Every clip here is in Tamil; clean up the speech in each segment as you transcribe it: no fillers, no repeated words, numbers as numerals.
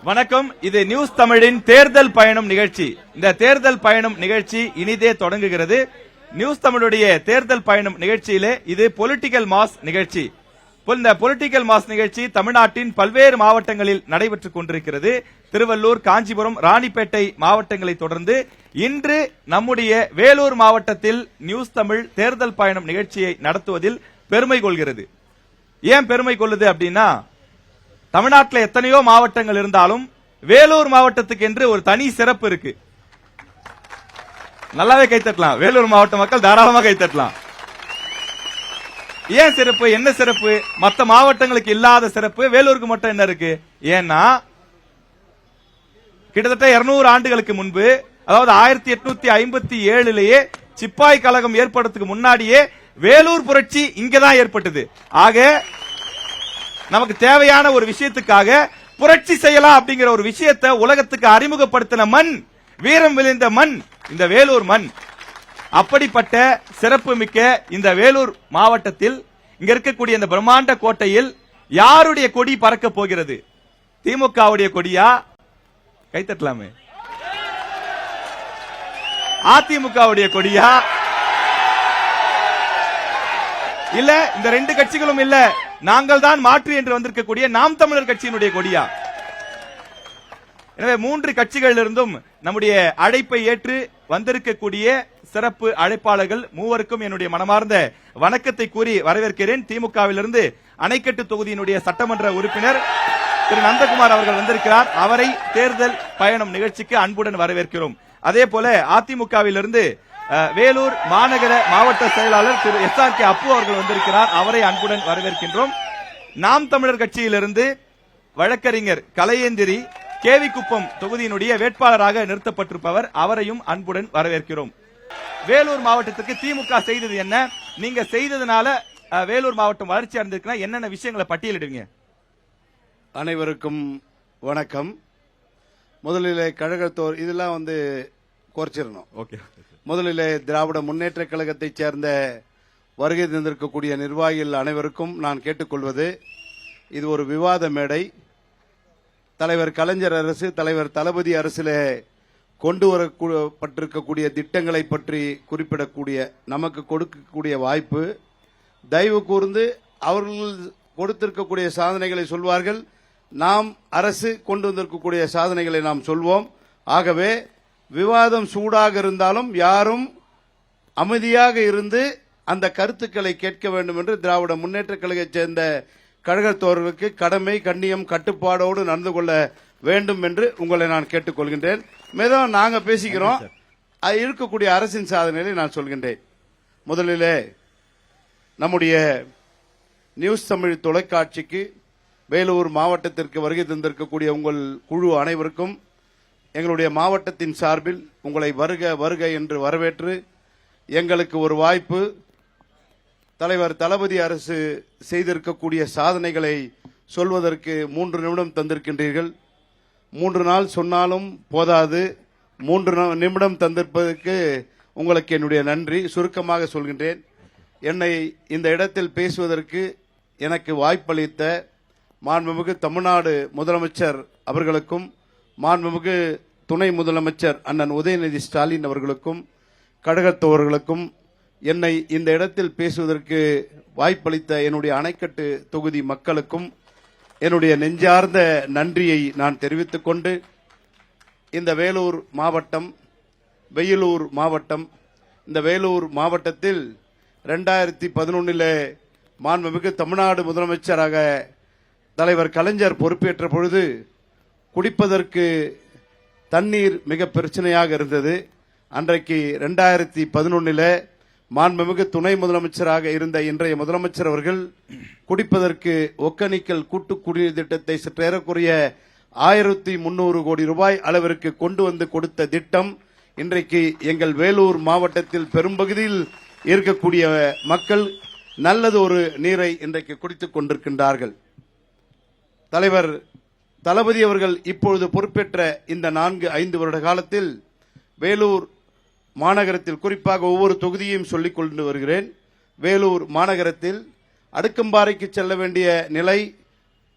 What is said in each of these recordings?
வணக்கம். இது நியூஸ் தமிழின் தேர்தல் பயணம் நிகழ்ச்சி. இந்த தேர்தல் பயணம் நிகழ்ச்சி இனிதே தொடங்குகிறது. நியூஸ் தமிழுடைய தேர்தல் பயணம் நிகழ்ச்சியிலே இது பொலிட்டிக்கல் மாஸ் நிகழ்ச்சி. இந்த பொலிட்டிக்கல் மாஸ் நிகழ்ச்சி தமிழ்நாட்டின் பல்வேறு மாவட்டங்களில் நடைபெற்றுக் கொண்டிருக்கிறது. திருவள்ளூர், காஞ்சிபுரம், ராணிப்பேட்டை மாவட்டங்களை தொடர்ந்து இன்று நம்முடைய வேலூர் மாவட்டத்தில் நியூஸ் தமிழ் தேர்தல் பயணம் நிகழ்ச்சியை நடத்துவதில் பெருமை கொள்கிறது. ஏன் பெருமை கொள்ளுது அப்படின்னா, தமிழ்நாட்டில் எத்தனையோ மாவட்டங்கள் இருந்தாலும் வேலூர் மாவட்டத்துக்கு என்று ஒரு தனி சிறப்பு இருக்கு. நல்லாவே கைத்தட்டலாம். வேலூர் மாவட்ட மக்கள் தாராளமாக கைத்தட்டலாம். ஏன் சிறப்பு? என்ன சிறப்பு? மற்ற மாவட்டங்களுக்கு இல்லாத சிறப்பு வேலூருக்கு மட்டும் என்ன இருக்கு? ஏன்னா கிட்டத்தட்ட 200 ஆண்டுகளுக்கு முன்பு, அதாவது 1857லேயே சிப்பாய் கழகம் ஏற்படுறதுக்கு முன்னாடியே வேலூர் புரட்சி இங்கதான் ஏற்பட்டது. ஆக நமக்கு தேவையான ஒரு விஷயத்துக்காக புரட்சி செய்யலாம் அப்படிங்கிற ஒரு விஷயத்தை உலகத்துக்கு அறிமுகப்படுத்தின மண், வீரம் விளைந்த மண் இந்த வேலூர் மண். அப்படிப்பட்ட சிறப்பு மிக்க இந்த வேலூர் மாவட்டத்தில் இங்க இருக்கக்கூடிய இந்த பிரம்மாண்ட கோட்டையில் யாருடைய கொடி பறக்க போகிறது? திமுகவுடைய கொடியா? கைத்தட்டலாமே. அதிமுகவுடைய கொடியா? இல்ல இந்த ரெண்டு கட்சிகளும் இல்ல, நாங்கள் தான் மாற்று என்று வந்திருக்கக்கூடிய நாம் தமிழர் கட்சியினுடைய கொடியா? எனவே 3 கட்சிகளிலிருந்தும் நம்முடைய அழைப்பை ஏற்று வந்திருக்கக்கூடிய சிறப்பு அழைப்பாளர்கள் மூவருக்கும் என்னுடைய மனமார்ந்த வணக்கத்தை கூறி வரவேற்கிறேன். திமுகவிலிருந்து அணைக்கட்டு தொகுதியினுடைய சட்டமன்ற உறுப்பினர் திரு நந்தகுமார் அவர்கள் வந்திருக்கிறார். அவரை தேர்தல் பயணம் நிகழ்ச்சிக்கு அன்புடன் வரவேற்கிறோம். அதே போல அதிமுகவிலிருந்து வேலூர் மாநகர மாவட்ட செயலாளர் திரு SRK அப்பு அவர்கள் வந்திருக்கிறார். அவரை அன்புடன் வரவேற்கின்றோம். நாம் தமிழர் கட்சியிலிருந்து வழக்கறிஞர் கலையேந்திரி கேவிக்குப்பம் தொகுதியினுடைய வேட்பாளராக நிறுத்தப்பட்டிருப்பவர், அவரையும் அன்புடன் வரவேற்கிறோம். வேலூர் மாவட்டத்துக்கு திமுக செய்தது என்ன? நீங்க செய்ததுனால வேலூர் மாவட்டம் வளர்ச்சி அடைந்திருக்குன்னா என்னென்ன விஷயங்களை பட்டியலிடுங்க? அனைவருக்கும் வணக்கம். முதலிலே கழகத்தோர் இதெல்லாம் குறைச்சிடணும். ஓகே. முதலிலே திராவிட முன்னேற்ற கழகத்தைச் சேர்ந்த வருகை தந்திருக்கக்கூடிய நிர்வாகிகள் அனைவருக்கும் நான் கேட்டுக்கொள்வது, இது ஒரு விவாத மேடை. தலைவர் கலைஞர் அரசு, தலைவர் தளபதி அரசிலே கொண்டு வரப்பட்டிருக்கக்கூடிய திட்டங்களை பற்றி குறிப்பிடக்கூடிய நமக்கு கொடுக்கக்கூடிய வாய்ப்பு. தயவு கூர்ந்து அவர்கள் கொடுத்திருக்கக்கூடிய சாதனைகளை சொல்வார்கள், நாம் அரசு கொண்டு வந்திருக்கக்கூடிய சாதனைகளை நாம் சொல்வோம். ஆகவே விவாதம் சூடாக இருந்தாலும் யாரும் அமைதியாக இருந்து அந்த கருத்துக்களை கேட்க வேண்டும் என்று திராவிட முன்னேற்ற கழகத்தைச் சேர்ந்த கழகத்தோர்களுக்கு கடமை, கண்ணியம், கட்டுப்பாடோடு நடந்து கொள்ள வேண்டும் என்று உங்களை நான் கேட்டுக்கொள்கின்றேன். மேலும் நாங்க பேசிக்கிறோம், இருக்கக்கூடிய அரசின் சாதனைகளை நான் சொல்கின்றேன். முதலிலே நம்முடைய நியூஸ் தமிழ் தொலைக்காட்சிக்கு வேலூர் மாவட்டத்திற்கு வருகை தந்திருக்கக்கூடிய உங்கள் குழு அனைவருக்கும் எங்களுடைய மாவட்டத்தின் சார்பில் உங்களை வருக வருக என்று வரவேற்று, எங்களுக்கு ஒரு வாய்ப்பு, தலைவர் தளபதி அரசு செய்திருக்கக்கூடிய சாதனைகளை சொல்வதற்கு 3 நிமிடம் தந்திருக்கின்றீர்கள். 3 நாள் சொன்னாலும் போதாது, 3 நிமிடம் தந்திருப்பதற்கு உங்களுக்கு என்னுடைய நன்றி. சுருக்கமாக சொல்கின்றேன். என்னை இந்த இடத்தில் பேசுவதற்கு எனக்கு வாய்ப்பளித்த மாண்புமிகு தமிழ்நாடு முதலமைச்சர் அவர்களுக்கும், மாண்புமிகு துணை முதலமைச்சர் அண்ணன் உதயநிதி ஸ்டாலின் அவர்களுக்கும், கழகத்தோர்களுக்கும், என்னை இந்த இடத்தில் பேசுவதற்கு வாய்ப்பளித்த என்னுடைய அணைக்கட்டு தொகுதி மக்களுக்கும் என்னுடைய நெஞ்சார்ந்த நன்றியை நான் தெரிவித்துக் கொண்டு, இந்த வேலூர் மாவட்டம் வெயிலூர் மாவட்டம், இந்த வேலூர் மாவட்டத்தில் 2011 மாண்புமிகு தமிழ்நாடு முதலமைச்சராக தலைவர் கலைஞர் பொறுப்பேற்ற பொழுது குடிப்பதற்கு தண்ணீர் மிக பிரச்சனையாக இருந்தது. அன்றைக்கு 2011 மாண்புமிகு துணை முதலமைச்சராக இருந்த இன்றைய முதலமைச்சர் அவர்கள் குடிப்பதற்கு ஒக்கனிக்கல் கூட்டு குடிநீர் திட்டத்தை சற்றேறக்குறைய 1300 கோடி ரூபாய் அளவிற்கு கொண்டு வந்து கொடுத்த திட்டம் இன்றைக்கு எங்கள் வேலூர் மாவட்டத்தில் பெரும்பகுதியில் இருக்கக்கூடிய மக்கள் நல்லது ஒரு நீரை இன்றைக்கு குடித்துக் கொண்டிருக்கின்றார்கள். தலைவர் தளபதி அவர்கள் இப்பொழுது பொறுப்பேற்ற இந்த 4-5 வருட காலத்தில் வேலூர் மாநகரத்தில், குறிப்பாக ஒவ்வொரு தொகுதியையும் சொல்லிக் கொண்டு வருகிறேன், வேலூர் மாநகரத்தில் அடுக்கம்பாறைக்கு செல்ல வேண்டிய நிலை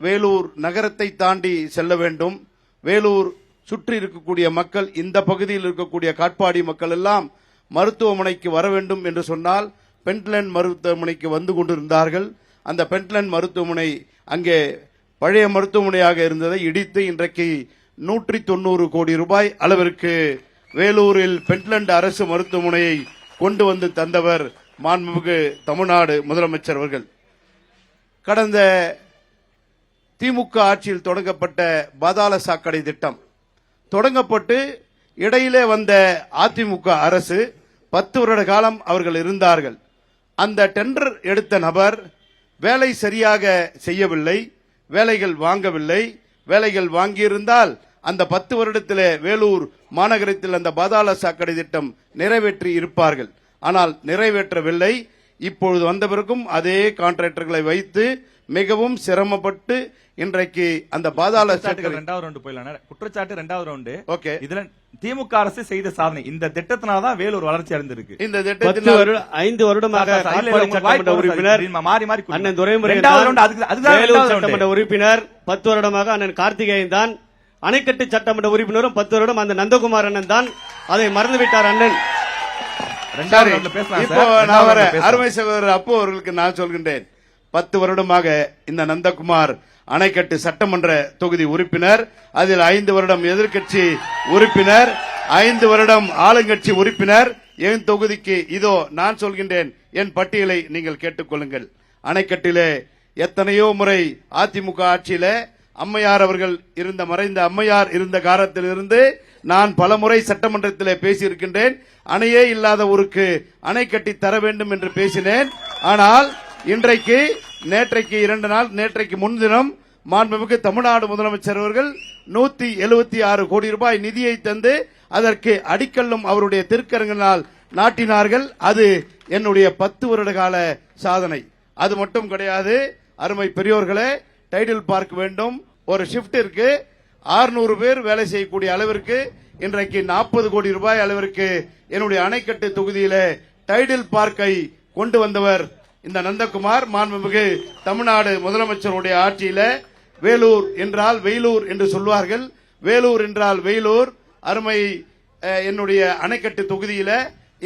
வேலூர் நகரத்தை தாண்டி செல்ல வேண்டும். வேலூர் சுற்றி இருக்கக்கூடிய மக்கள், இந்த பகுதியில் இருக்கக்கூடிய காட்பாடி மக்கள் எல்லாம் மருத்துவமனைக்கு வர வேண்டும் என்று சொன்னால் பென்ட்லண்ட் மருத்துவமனைக்கு வந்து கொண்டிருந்தார்கள். அந்த பென்ட்லண்ட் மருத்துவமனை அங்கே பழைய மருத்துவமனையாக இருந்ததை இடித்து இன்றைக்கு 190 கோடி ரூபாய் அளவிற்கு வேலூரில் பென்ட்லண்ட் அரசு மருத்துவமனையை கொண்டு வந்து தந்தவர் மாண்புமிகு தமிழ்நாடு முதலமைச்சர் அவர்கள். கடந்த திமுக ஆட்சியில் தொடங்கப்பட்ட பாதாள சாக்கடை திட்டம் தொடங்கப்பட்டு இடையிலே வந்த அதிமுக அரசு 10 வருட காலம் அவர்கள் இருந்தார்கள். அந்த டெண்டர் எடுத்த நபர் வேலை சரியாக செய்யவில்லை, வேலைகள் வாங்கவில்லை. வேலைகள் வாங்கியிருந்தால் அந்த 10 வருடத்திலே வேலூர் மாநகரத்தில் அந்த பாதாள சாக்கடை திட்டம் நிறைவேற்றி இருப்பார்கள். ஆனால் நிறைவேற்றவில்லை. இப்பொழுது வந்த பிறகும் அதே கான்ட்ராக்டர்களை வைத்து மிகவும் சிரமப்பட்டு இன்றைக்கு அந்த பாதாள சாக்கடை இரண்டாவது ரவுண்டு போயிடலாம். குற்றச்சாட்டு இரண்டாவது ரவுண்டு. ஓகே, இதுல திமுக அரசு செய்த சாதனை இந்த திட்டத்தினால்தான் வேலூர் வளர்ச்சி அடைந்திருக்கு. இந்த திட்டத்தில் 5 வருடமாக சட்டமன்ற உறுப்பினர் மாறி மாறி அண்ணன் துரைமுருகன் சட்டமன்ற உறுப்பினர், 10 வருடமாக அண்ணன் கார்த்திகேயன் தான் அணைக்கட்டு சட்டமன்ற உறுப்பினரும், 10 வருடம் அந்த நந்தகுமார் அண்ணன் தான். அதை மறந்துவிட்டார் அண்ணன். இப்போ நான் வர அருமை சகோதரர் அப்போ அவர்களுக்கு நான் சொல்கின்றேன், 10 வருடமாக இந்த நந்தகுமார் அணைக்கட்டு சட்டமன்ற தொகுதி உறுப்பினர், அதில் 5 வருடம் எதிர்க்கட்சி உறுப்பினர், 5 வருடம் ஆளுங்கட்சி உறுப்பினர். என் தொகுதிக்கு இதோ நான் சொல்கின்றேன், என் பட்டியலை நீங்கள் கேட்டுக்கொள்ளுங்கள். அணைக்கட்டிலே எத்தனையோ முறை அதிமுக ஆட்சியிலே அம்மையார் அவர்கள் இருந்த மறைந்த அம்மையார் இருந்த காலத்திலிருந்து நான் பல முறை சட்டமன்றத்திலே பேசியிருக்கின்றேன். அணையே இல்லாத ஊருக்கு அணை கட்டி தர வேண்டும் என்று பேசினேன். ஆனால் இன்றைக்கு நேற்றைக்கு 2 நாள், நேற்றைக்கு முன்தினம் மாண்புமிகு தமிழ்நாடு முதலமைச்சர் அவர்கள் 176 கோடி ரூபாய் நிதியை தந்து அதற்கு அடிக்கல்லும் அவருடைய திருக்கரங்களால் நாட்டினார்கள். அது என்னுடைய 10 வருட கால சாதனை. அது மட்டும் கிடையாது அருமை பெரியோர்களே, டைட்டில் பார்க் வேண்டும். ஒரு ஷிப்டிற்கு 600 பேர் வேலை செய்யக்கூடிய அளவிற்கு இன்றைக்கு 40 கோடி ரூபாய் அளவிற்கு என்னுடைய அணைக்கட்டு தொகுதியிலே டைட்டில் பார்க்கை கொண்டு வந்தவர் இந்த நந்தகுமார். மாண்புமிகு தமிழ்நாடு முதலமைச்சருடைய ஆட்சியில வேலூர் என்றால் வெயிலூர் என்று சொல்வார்கள், வேலூர் என்றால் வெயிலூர். அருமை என்னுடைய அணைக்கட்டு தொகுதியில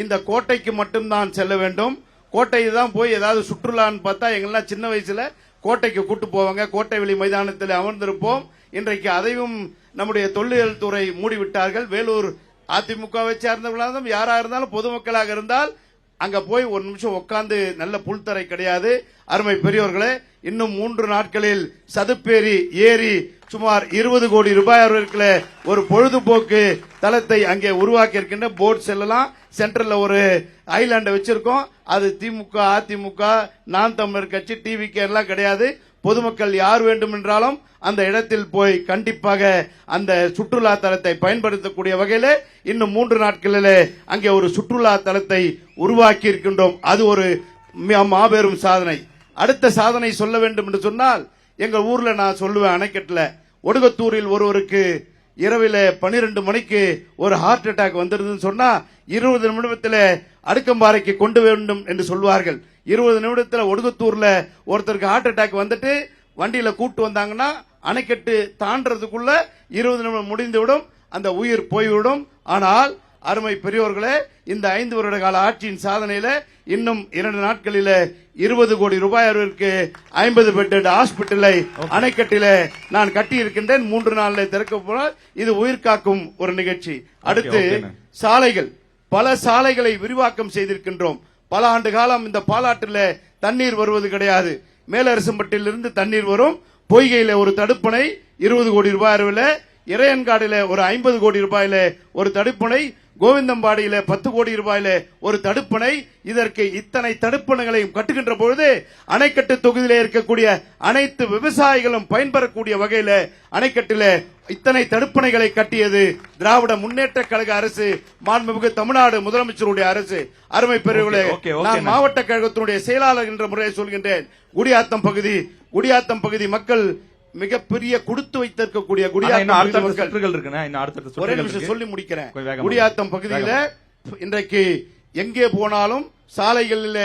இந்த கோட்டைக்கு மட்டும்தான் செல்ல வேண்டும். கோட்டையை தான் போய் ஏதாவது சுற்றுலான்னு பார்த்தா எங்கெல்லாம் சின்ன வயசுல கோட்டைக்கு கூட்டு போவாங்க, கோட்டை வெளி மைதானத்தில் அமர்ந்திருப்போம். இன்றைக்கு அதையும் நம்முடைய தொல்லியல் துறை மூடிவிட்டார்கள். வேலூர் அதிமுகவை சேர்ந்தவர்களாக யாரா இருந்தாலும் பொதுமக்களாக இருந்தால் அங்க போய் ஒரு நிமிஷம் உட்கார்ந்து நல்ல புல்தரை கிடையாது. அருமை பெரியோர்களே, இன்னும் 3 நாட்களில் சதுப்பேரி ஏரி சுமார் 20 கோடி ரூபாய் அளவிற்கு ஒரு பொழுதுபோக்கு தளத்தை அங்கே உருவாக்கி இருக்கின்ற போட் செல்லலாம். சென்டர்ல ஒரு ஐலாண்டை வச்சிருக்கோம். அது திமுக, அதிமுக, நான் தமிழர் கட்சி, டிவிகே எல்லாம் கிடையாது. பொதுமக்கள் யார் வேண்டும் என்றாலும் அந்த இடத்தில் போய் கண்டிப்பாக அந்த சுற்றுலா தலத்தை பயன்படுத்தக்கூடிய வகையில் இன்னும் 3 நாட்களிலே அங்கே ஒரு சுற்றுலா தலத்தை உருவாக்கி இருக்கின்றோம். அது ஒரு மாபெரும் சாதனை. அடுத்த சாதனை சொல்ல வேண்டும் என்று சொன்னால், எங்க ஊர்ல நான் சொல்லுவேன், அணைக்கட்டுல ஒடுகத்தூரில் ஒருவருக்கு இரவில 12 மணிக்கு ஒரு ஹார்ட் அட்டாக் வந்திருதுன்னு சொன்னா 20 நிமிடத்தில் அடுக்கம்பாறைக்கு கொண்டு வேண்டும் என்று சொல்வார்கள். 20 நிமிடத்தில் ஒடுகத்தூர்ல ஒருத்தருக்கு ஹார்ட் அட்டாக் வந்துட்டு வண்டியில கூட்டு வந்தாங்கன்னா அணைக்கட்டு தாண்டறதுக்குள்ள 20 நிமிடம் முடிந்துவிடும், அந்த உயிர் போய்விடும். ஆனால் அருமை பெரியோர்களே, இந்த 5 வருட கால ஆட்சியின் சாதனையில இன்னும் 2 நாட்களில 20 கோடி ரூபாய் அளவிற்கு 50 பெட்டட் ஹாஸ்பிட்டலை அணைக்கட்டில நான் கட்டி இருக்கின்றேன். 3 நாளில் திறக்க போனால் இது உயிர் காக்கும் ஒரு நிகழ்ச்சி. அடுத்து சாலைகள், பல சாலைகளை விரிவாக்கம் செய்திருக்கின்றோம். பல ஆண்டு காலம் இந்த பாலாற்றில் தண்ணீர் வருவது கிடையாது. மேலரசம்பட்டிலிருந்து தண்ணீர் வரும். பொய்கையில ஒரு தடுப்பணை 20 கோடி ரூபாய் அளவில், இறையன்காடில ஒரு 50 கோடி ரூபாயில ஒரு தடுப்பணை, கோவிந்தம்பாடியில 10 கோடி ரூபாயில ஒரு தடுப்பணை. இதற்கு இத்தனை தடுப்பணைகளையும் கட்டுகின்ற பொழுது அணைக்கட்டு தொகுதியிலே இருக்கக்கூடிய அனைத்து விவசாயிகளும் பயன்பெறக்கூடிய வகையில அணைக்கட்டில இத்தனை தடுப்பணைகளை கட்டியது திராவிட முன்னேற்ற கழக அரசு, மாண்புமிகு தமிழ்நாடு முதலமைச்சருடைய அரசு. அருமை பெரியவர்களே, நான் மாவட்ட கழகத்தினுடைய செயலாளர் என்ற முறையை சொல்கின்றேன். குடியாத்தம் பகுதி மக்கள் மிகப்பெரிய கொடுத்து வைத்திருக்கக்கூடிய சொல்லி முடிக்கிறேன். குடியாத்தம் பகுதியில் இன்றைக்கு எங்கே போனாலும் சாலைகளில்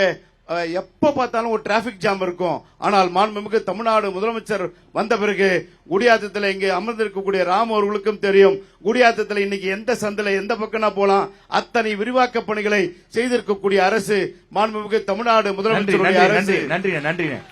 எப்ப பார்த்தாலும் ஒரு டிராபிக் ஜாம் இருக்கும். ஆனால் மாண்புமிகு தமிழ்நாடு முதலமைச்சர் வந்த பிறகு குடியாத்தத்தில் இங்கே அமர்ந்திருக்கக்கூடிய ராம் அவர்களுக்கும் தெரியும், குடியாத்தத்தில் இன்னைக்கு எந்த சந்தில எந்த பக்கம் போலாம், அத்தனை விரிவாக்க பணிகளை செய்திருக்கக்கூடிய அரசு மாண்புமிகு தமிழ்நாடு முதலமைச்சருடைய அரசு. நன்றி.